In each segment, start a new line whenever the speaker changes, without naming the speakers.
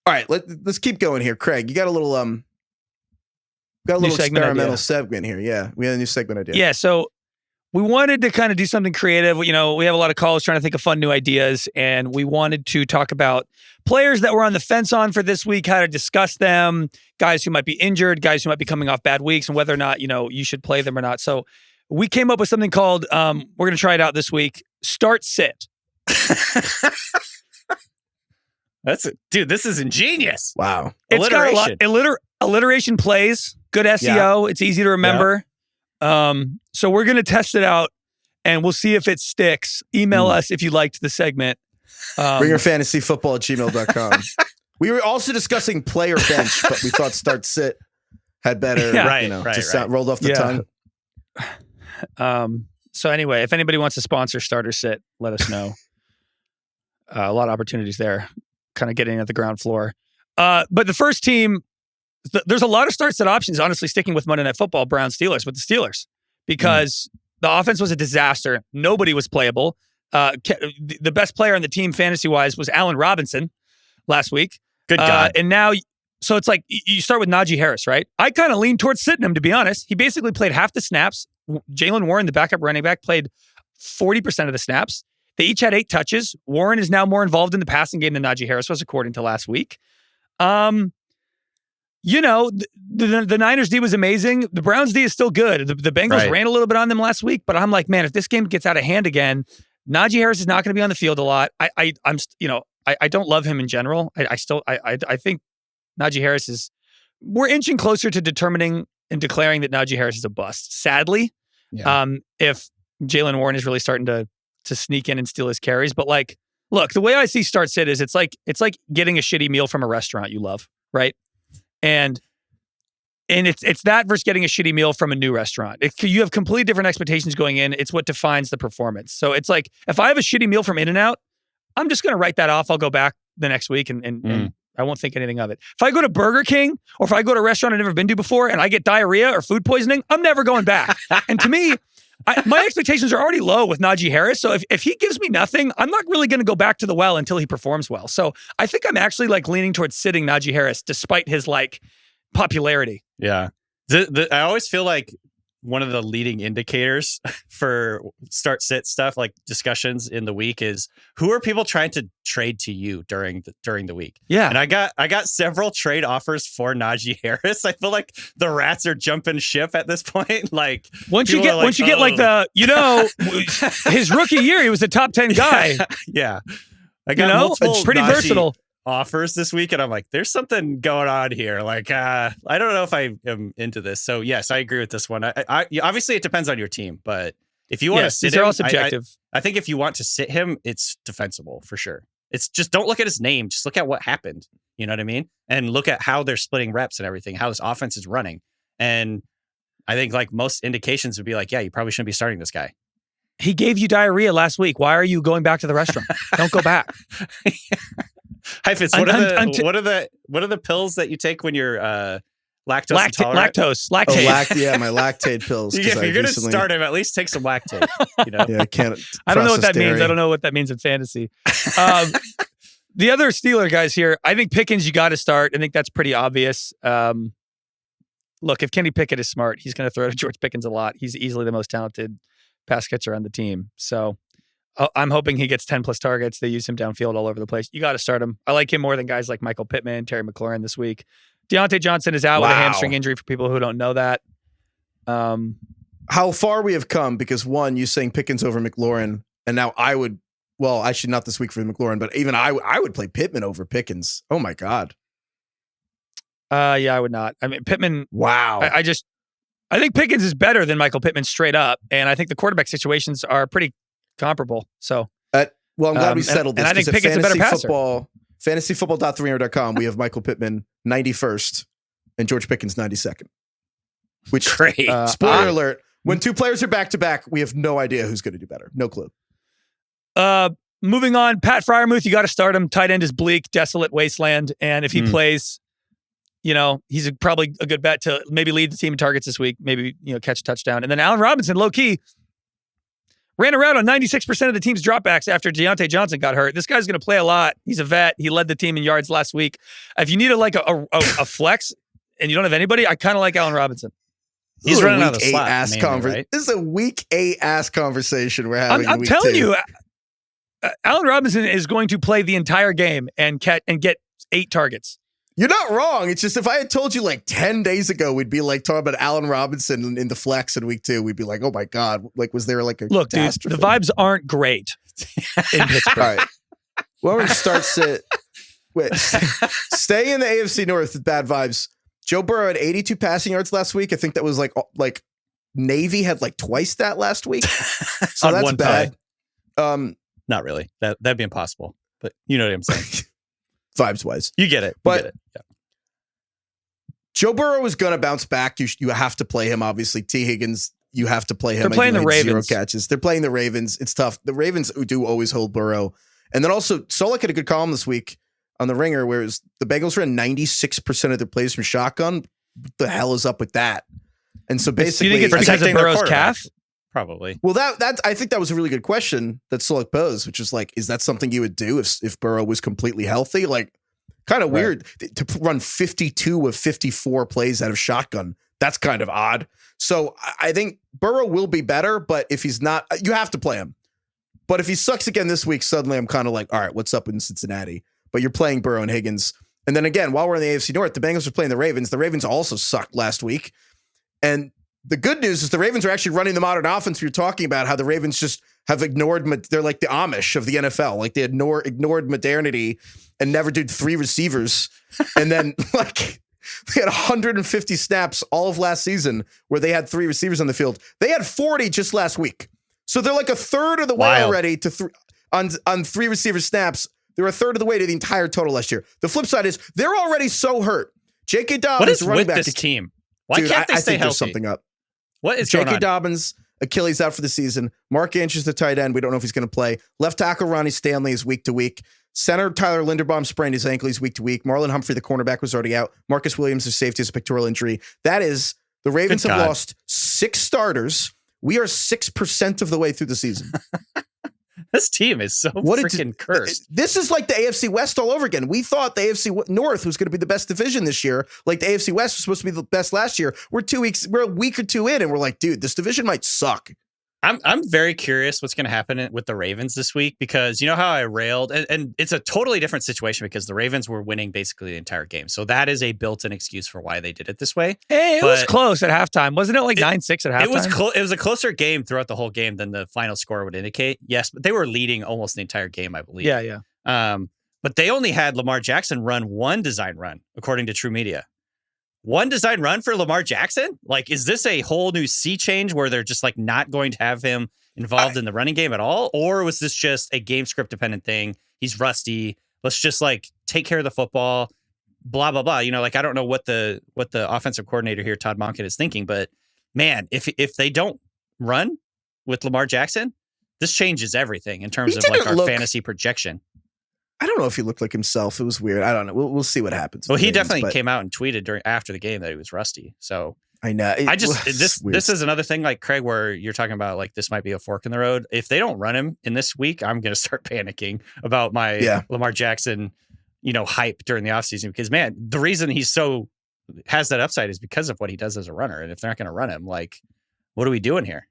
All right, let's keep going here. Craig, you got a little experimental segment here. Yeah, we had a new segment idea.
Yeah, so we wanted to kind of do something creative. We have a lot of callers trying to think of fun new ideas, and we wanted to talk about players that we're on the fence on for this week, how to discuss them, guys who might be injured, guys who might be coming off bad weeks, and whether or not, you should play them or not. So we came up with something called, we're going to try it out this week, Start Sit.
Dude, this is ingenious.
Wow.
It's got a lot, alliteration plays, good SEO. Yeah. It's easy to remember. Yeah. So we're going to test it out and we'll see if it sticks. Email us if you liked the segment.
BringerFantasyFootball@gmail.com. We were also discussing player bench, but we thought Start Sit had better, rolled off the
tongue. So anyway, if anybody wants to sponsor Start or Sit, let us know. A lot of opportunities there, kind of getting at the ground floor. But the first team, there's a lot of Start Sit options, honestly, sticking with Monday Night Football, Browns-Steelers, with the Steelers, because the offense was a disaster. Nobody was playable. The best player on the team, fantasy-wise, was Allen Robinson last week.
Good God.
And now, so it's like, you start with Najee Harris, right? I kind of lean towards sitting him, to be honest. He basically played half the snaps. Jalen Warren, the backup running back, played 40% of the snaps. They each had 8 touches. Warren is now more involved in the passing game than Najee Harris was, according to last week. The Niners D was amazing. The Browns D is still good. The Bengals ran a little bit on them last week, but I'm like, man, if this game gets out of hand again, Najee Harris is not going to be on the field a lot. I don't love him in general. I think Najee Harris we're inching closer to determining and declaring that Najee Harris is a bust. Sadly, if Jalen Warren is really starting to sneak in and steal his carries. But like, look, the way I see Start Sit is it's like getting a shitty meal from a restaurant you love, right? And it's that versus getting a shitty meal from a new restaurant. You have completely different expectations going in. It's what defines the performance. So it's like, if I have a shitty meal from In-N-Out, I'm just going to write that off. I'll go back the next week and I won't think anything of it. If I go to Burger King or if I go to a restaurant I've never been to before and I get diarrhea or food poisoning, I'm never going back. And to me, my expectations are already low with Najee Harris. So if he gives me nothing, I'm not really going to go back to the well until he performs well. So I think I'm actually leaning towards sitting Najee Harris despite his popularity.
Yeah. I always feel like one of the leading indicators for Start Sit stuff, like discussions in the week, is who are people trying to trade to you during the week?
Yeah.
And I got several trade offers for Najee Harris. I feel like the rats are jumping ship at this point. Like
once you get his rookie year, he was a top 10 guy.
Yeah. I got multiple
it's pretty versatile
offers this week, and I'm like, there's something going on here. Like, I don't know if I am into this. So yes, I agree with this one. I obviously it depends on your team, but if you want to sit him,
they're all subjective.
I think if you want to sit him, it's defensible for sure. It's just don't look at his name, just look at what happened. You know what I mean? And look at how they're splitting reps and everything, how this offense is running. And I think most indications would be like, yeah, you probably shouldn't be starting this guy.
He gave you diarrhea last week. Why are you going back to the restaurant? Don't go back.
Heifetz, what are the pills that you take when you're lactose intolerant?
Lactate.
My lactate pills.
If you're going to start him, at least take some lactate.
Yeah, I can't.
I don't know what that means. I don't know what that means in fantasy. The other Steeler guys here, I think Pickens, you got to start. I think that's pretty obvious. Look, if Kenny Pickett is smart, he's going to throw to George Pickens a lot. He's easily the most talented pass catcher on the team. So I'm hoping he gets 10 plus targets. They use him downfield all over the place. You got to start him. I like him more than guys like Michael Pittman, Terry McLaurin this week. Deontay Johnson is out with a hamstring injury for people who don't know that.
How far we have come, because one, you saying Pickens over McLaurin, and now I would, actually not this week for McLaurin, but even I would play Pittman over Pickens. Oh my God.
Yeah, I would not. I mean, Pittman.
Wow.
I think Pickens is better than Michael Pittman straight up. And I think the quarterback situations are pretty comparable. So,
I'm glad we settled this.
And I think Pickett's a better passer.
Fantasyfootball.300.com, we have Michael Pittman 91st and George Pickens 92nd. Which,
great.
Spoiler alert, when two players are back-to-back, we have no idea who's going to do better. No clue.
Moving on, Pat Freiermuth, you got to start him. Tight end is bleak, desolate wasteland. And if he plays, he's probably a good bet to maybe lead the team in targets this week, maybe, catch a touchdown. And then Allen Robinson, low-key, ran around on 96% of the team's dropbacks after Deontay Johnson got hurt. This guy's going to play a lot. He's a vet. He led the team in yards last week. If you need a flex and you don't have anybody, I kind of like Allen Robinson.
He's running out of the slot.
Right? This is a week 8 ass conversation we're having.
I'm telling you, Allen Robinson is going to play the entire game and get 8 targets.
You're not wrong. It's just if I had told you like 10 days ago, we'd be like talking about Allen Robinson in the flex in week 2. We'd be like, oh my God. Like, was there like a
look, dude, the vibes aren't great in Pittsburgh.
All right. Well, we start stay in the AFC North with bad vibes. Joe Burrow had 82 passing yards last week. I think that was like Navy had like twice that last week. So that's bad.
Not really. That'd be impossible. But you know what I'm saying.
Vibes wise.
You get it.
Yeah. Joe Burrow is going to bounce back. You have to play him, obviously. T. Higgins, you have to play him.
They're playing the Ravens.
0 catches. They're playing the Ravens. It's tough. The Ravens do always hold Burrow. And then also, Solak had a good column this week on The Ringer, whereas the Bengals ran 96% of their plays from shotgun. What the hell is up with that? And so basically,
do you think it's because of Burrow's calf?
Probably.
Well, that I think that was a really good question that Solak posed, which is like, is that something you would do if Burrow was completely healthy? Like, kind of weird to run 52 of 54 plays out of shotgun. That's kind of odd. So I think Burrow will be better, but if he's not, you have to play him. But if he sucks again this week, suddenly I'm kind of like, all right, what's up in Cincinnati? But you're playing Burrow and Higgins. And then again, while we're in the AFC North, the Bengals are playing the Ravens. The Ravens also sucked last week. And the good news is the Ravens are actually running the modern offense. We were talking about how the Ravens just have ignored, they're like the Amish of the NFL. Like they ignored modernity and never did 3 receivers. And then like they had 150 snaps all of last season where they had 3 receivers on the field. They had 40 just last week. So they're like a third of the way already to on 3 receiver snaps. They're a third of the way to the entire total last year. The flip side is they're already so hurt. J.K. Dobbins,
what is
running
with
back
this team? Why
Dude,
can't they
I
stay
think
healthy?
There's something up.
What is going on?
J.K. Dobbins, Achilles out for the season. Mark Andrews, the tight end. We don't know if he's going to play. Left tackle Ronnie Stanley is week to week. Center Tyler Linderbaum sprained his ankle. He's week to week. Marlon Humphrey, the cornerback, was already out. Marcus Williams, his safety, has a pectoral injury. That is, the Ravens have lost 6 starters. We are 6% of the way through the season.
This team is so freaking cursed.
This is like the AFC West all over again. We thought the AFC North was going to be the best division this year. Like the AFC West was supposed to be the best last year. We're a week or 2 in, and we're like, dude, this division might suck.
I'm very curious what's going to happen with the Ravens this week, because you know how I railed, and it's a totally different situation because the Ravens were winning basically the entire game. So that is a built-in excuse for why they did it this way.
Hey, it was close at halftime. Wasn't it like 9-6 at halftime?
It was a closer game throughout the whole game than the final score would indicate. Yes, but they were leading almost the entire game, I believe.
Yeah.
But they only had Lamar Jackson run 1 design run, according to True Media. 1 design run for Lamar Jackson? Like, is this a whole new sea change where they're just like not going to have him involved in the running game at all? Or was this just a game script dependent thing? He's rusty. Let's just like take care of the football, blah, blah, blah. You know, like, I don't know what the offensive coordinator here, Todd Monken, is thinking, but man, if they don't run with Lamar Jackson, this changes everything in terms of like our fantasy projection.
I don't know if he looked like himself. It was weird. I don't know. We'll see what happens.
Well, he definitely came out and tweeted after the game that he was rusty. So
I know.
This is another thing, like Craig, where you're talking about like this might be a fork in the road. If they don't run him in this week, I'm going to start panicking about my Lamar Jackson, hype during the offseason, because man, the reason he's has that upside is because of what he does as a runner. And if they're not going to run him, like, what are we doing here?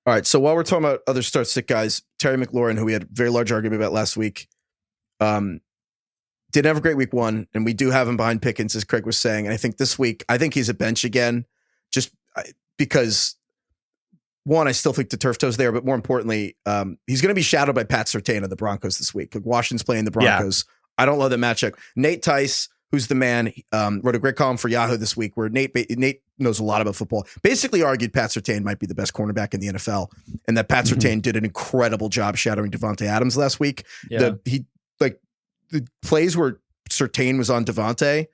All right, so while we're talking about other start-sit guys, Terry McLaurin, who we had a very large argument about last week, didn't have a great week 1, and we do have him behind Pickens, as Craig was saying. And I think this week, he's a bench again, just because, 1, I still think the turf toe's there, but more importantly, he's going to be shadowed by Pat Surtain of the Broncos this week. Like, Washington's playing the Broncos. Yeah. I don't love that matchup. Nate Tice, who's the man, wrote a great column for Yahoo this week where Nate knows a lot about football, basically argued Pat Surtain might be the best cornerback in the NFL, and that Pat Surtain did an incredible job shadowing Devontae Adams last week. Yeah. The plays where Surtain was on Devontae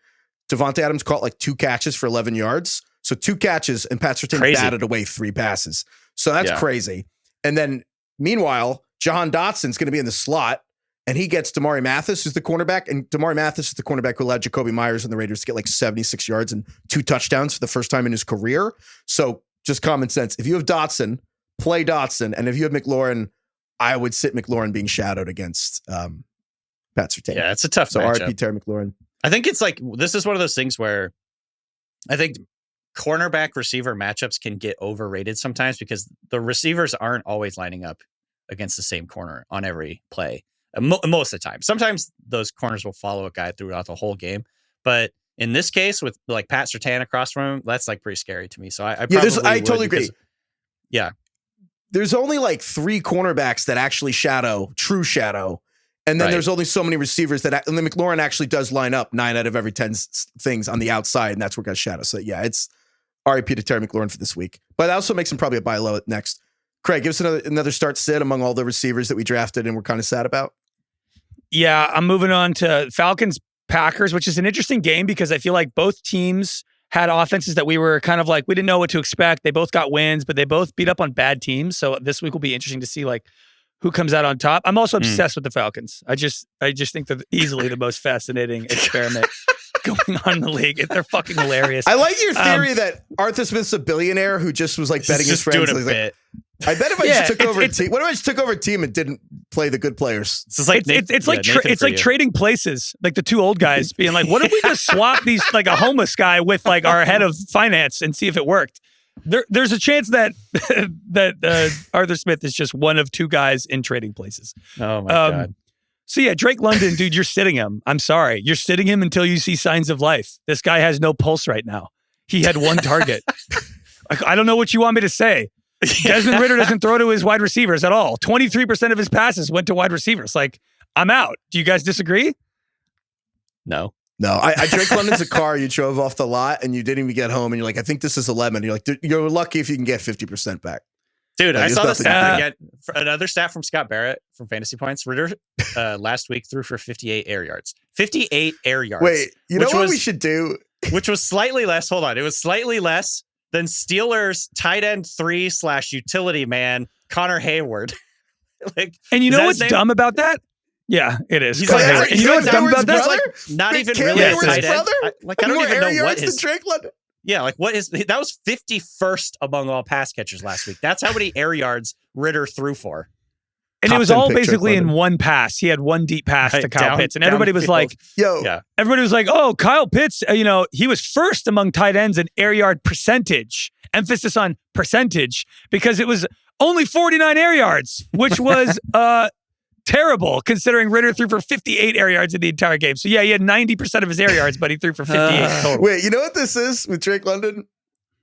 Adams caught like 2 catches for 11 yards. So 2 catches, and Pat Surtain batted away 3 passes. So that's crazy. And then meanwhile, Jahan Dotson's going to be in the slot, and he gets Damari Mathis, who's the cornerback. And Damari Mathis is the cornerback who allowed Jacoby Myers and the Raiders to get like 76 yards and 2 touchdowns for the first time in his career. So just common sense. If you have Dotson play Dotson. And if you have McLaurin, I would sit McLaurin being shadowed against Pat Surtain.
Yeah, it's a tough
So
matchup.
RIP Terry McLaurin.
I think it's like, this is one of those things where I think cornerback receiver matchups can get overrated sometimes because the receivers aren't always lining up against the same corner on every play. Most of the time. Sometimes those corners will follow a guy throughout the whole game. But in this case, with like Pat Surtain across from him, that's like pretty scary to me. So I
totally agree.
Yeah.
There's only like 3 cornerbacks that actually true shadow. And then there's only so many receivers and then McLaurin actually does line up 9 out of every 10 things on the outside. And that's where guys shadow. So yeah, it's RIP to Terry McLaurin for this week. But that also makes him probably a buy low next. Craig, give us another start sit among all the receivers that we drafted and we're kind of sad about.
Yeah, I'm moving on to Falcons Packers, which is an interesting game because I feel like both teams had offenses that we were kind of like, we didn't know what to expect. They both got wins, but they both beat up on bad teams. So this week will be interesting to see like who comes out on top. I'm also obsessed with the Falcons. I just think they're easily the most fascinating experiment going on in the league. They're fucking hilarious.
I like your theory that Arthur Smith's a billionaire who just was like betting his friends. I bet if I just took over a team. What if I just took over a team and didn't play the good players?
It's like trading places. Like the 2 old guys being like, "What if we just swap these like a homeless guy with like our head of finance and see if it worked?" There's a chance that Arthur Smith is just one of 2 guys in trading places.
Oh my god.
So yeah, Drake London, dude, you're sitting him. I'm sorry, you're sitting him until you see signs of life. This guy has no pulse right now. He had 1 target. I don't know what you want me to say. Desmond Ridder doesn't throw to his wide receivers at all. 23% of his passes went to wide receivers. Like, I'm out. Do you guys disagree?
No.
I Drake London's a car you drove off the lot and you didn't even get home and you're like, I think this is a lemon. You're like, you're lucky if you can get 50% back.
Dude, I saw this stat again. Another stat from Scott Barrett from Fantasy Points. Ridder last week threw for 58 air yards. 58 air yards.
Wait, you know what we should do?
Which was slightly less. Hold on. It was slightly less than Steelers tight end 3/utility man, Connor Hayward.
And you know what's dumb about that? Yeah, it is.
He's like,
you know what's dumb about that?
Like, not even really a tight end. I don't even know what his
Drake London.
Yeah, like what is that was 51st among all pass catchers last week. That's how many air yards Ridder threw for.
And it was all basically in one pass. He had one deep pass to Kyle Pitts. And everybody was like, everybody was like, oh, Kyle Pitts, he was first among tight ends in air yard percentage. Emphasis on percentage because it was only 49 air yards, which was terrible considering Ridder threw for 58 air yards in the entire game. So yeah, he had 90% of his air yards, but he threw for 58 total.
Wait, you know what this is with Drake London?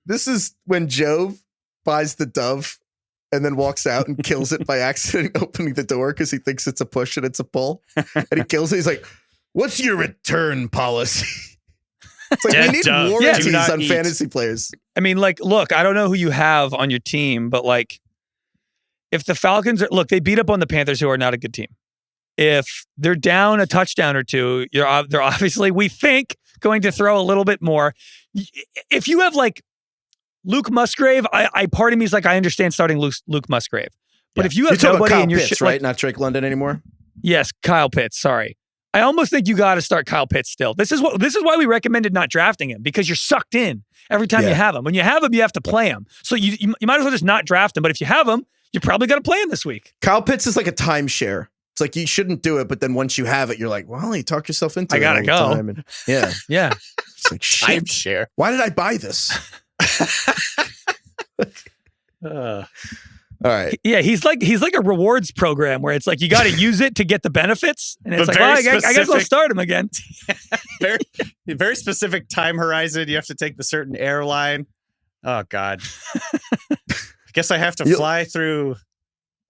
This is when Jove buys the dove and then walks out and kills it by accident opening the door because he thinks it's a push and it's a pull. And he kills it. He's like, what's your return policy? It's like, we need warranties on fantasy players.
I mean, like, look, I don't know who you have on your team, but like, if the Falcons they beat up on the Panthers, who are not a good team. If they're down a touchdown or two, they're obviously, we think, going to throw a little bit more. If you have like Luke Musgrave, part of me is like, I understand starting Luke Musgrave. But if you have nobody in your
Pitts, right? Not Drake London anymore?
Yes, Kyle Pitts, sorry. I almost think you got to start Kyle Pitts still. This is why we recommended not drafting him, because you're sucked in every time you have him. When you have him, you have to play him. So you might as well just not draft him. But if you have him, you probably got to play him this week.
Kyle Pitts is like a timeshare. It's like you shouldn't do it, but then once you have it, you're like, well, you talk yourself into it.
I gotta go.
And, yeah. It's like, shit.
Timeshare.
Why did I buy this? All right.
Yeah, he's like a rewards program where it's like you got to use it to get the benefits, and it's like, well, I guess I'll start him again.
very specific time horizon. You have to take the certain airline. Oh God. I guess I have to fly through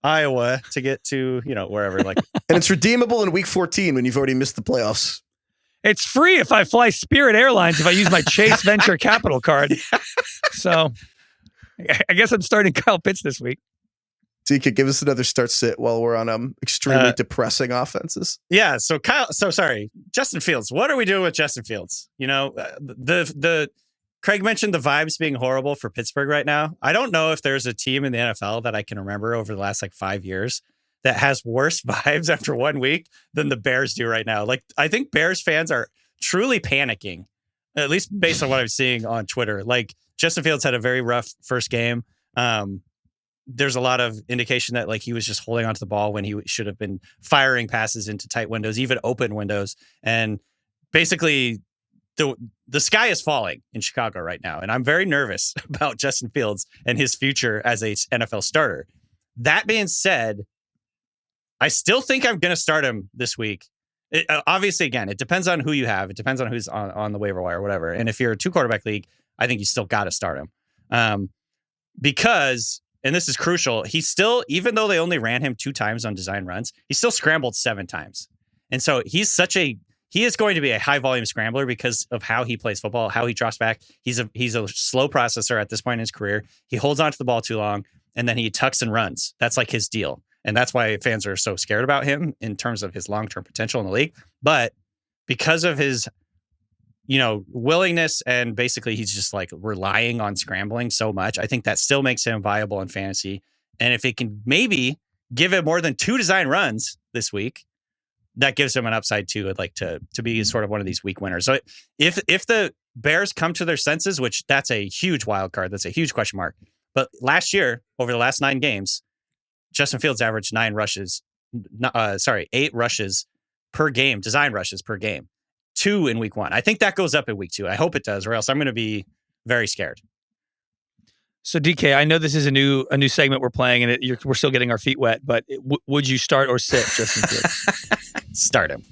Iowa to get to wherever. Like,
and it's redeemable in week 14 when you've already missed the playoffs.
It's free if I fly Spirit Airlines if I use my Chase Venture Capital card. So I guess I'm starting Kyle Pitts this week.
DK, give us another start sit while we're on extremely depressing offenses.
Yeah. So sorry, Justin Fields. What are we doing with Justin Fields? The Craig mentioned the vibes being horrible for Pittsburgh right now. I don't know if there's a team in the NFL that I can remember over the last 5 years that has worse vibes after 1 week than the Bears do right now. Like, I think Bears fans are truly panicking, at least based on what I'm seeing on Twitter. Like, Justin Fields had a very rough first game. there's a lot of indication that like he was just holding onto the ball when he should have been firing passes into tight windows, even open windows. And basically the sky is falling in Chicago right now. And I'm very nervous about Justin Fields and his future as a NFL starter. That being said, I still think I'm going to start him this week. Obviously, again, it depends on who you have. It depends on who's on the waiver wire or whatever. And if you're a 2-quarterback league, I think you still got to start him. Because, and this is crucial, he still, even though they only ran him 2 times on design runs, he still scrambled 7 times. And so he is going to be a high volume scrambler because of how he plays football, how he drops back. He's a slow processor at this point in his career. He holds onto the ball too long, and then he tucks and runs. That's like his deal. And that's why fans are so scared about him in terms of his long-term potential in the league. But because of his, willingness, and basically he's just like relying on scrambling so much, I think that still makes him viable in fantasy. And if it can maybe give him more than 2 design runs this week, that gives him an upside too. I'd like to be sort of one of these week winners. So if the Bears come to their senses, which that's a huge wild card, that's a huge question mark. But last year, over the last 9 games, Justin Fields averaged 8 rushes per game, design rushes per game, 2 in week 1. I think that goes up in week 2. I hope it does, or else I'm going to be very scared.
So DK, I know this is a new segment we're playing, and we're still getting our feet wet. But would you start or sit Justin Fields?
Start him.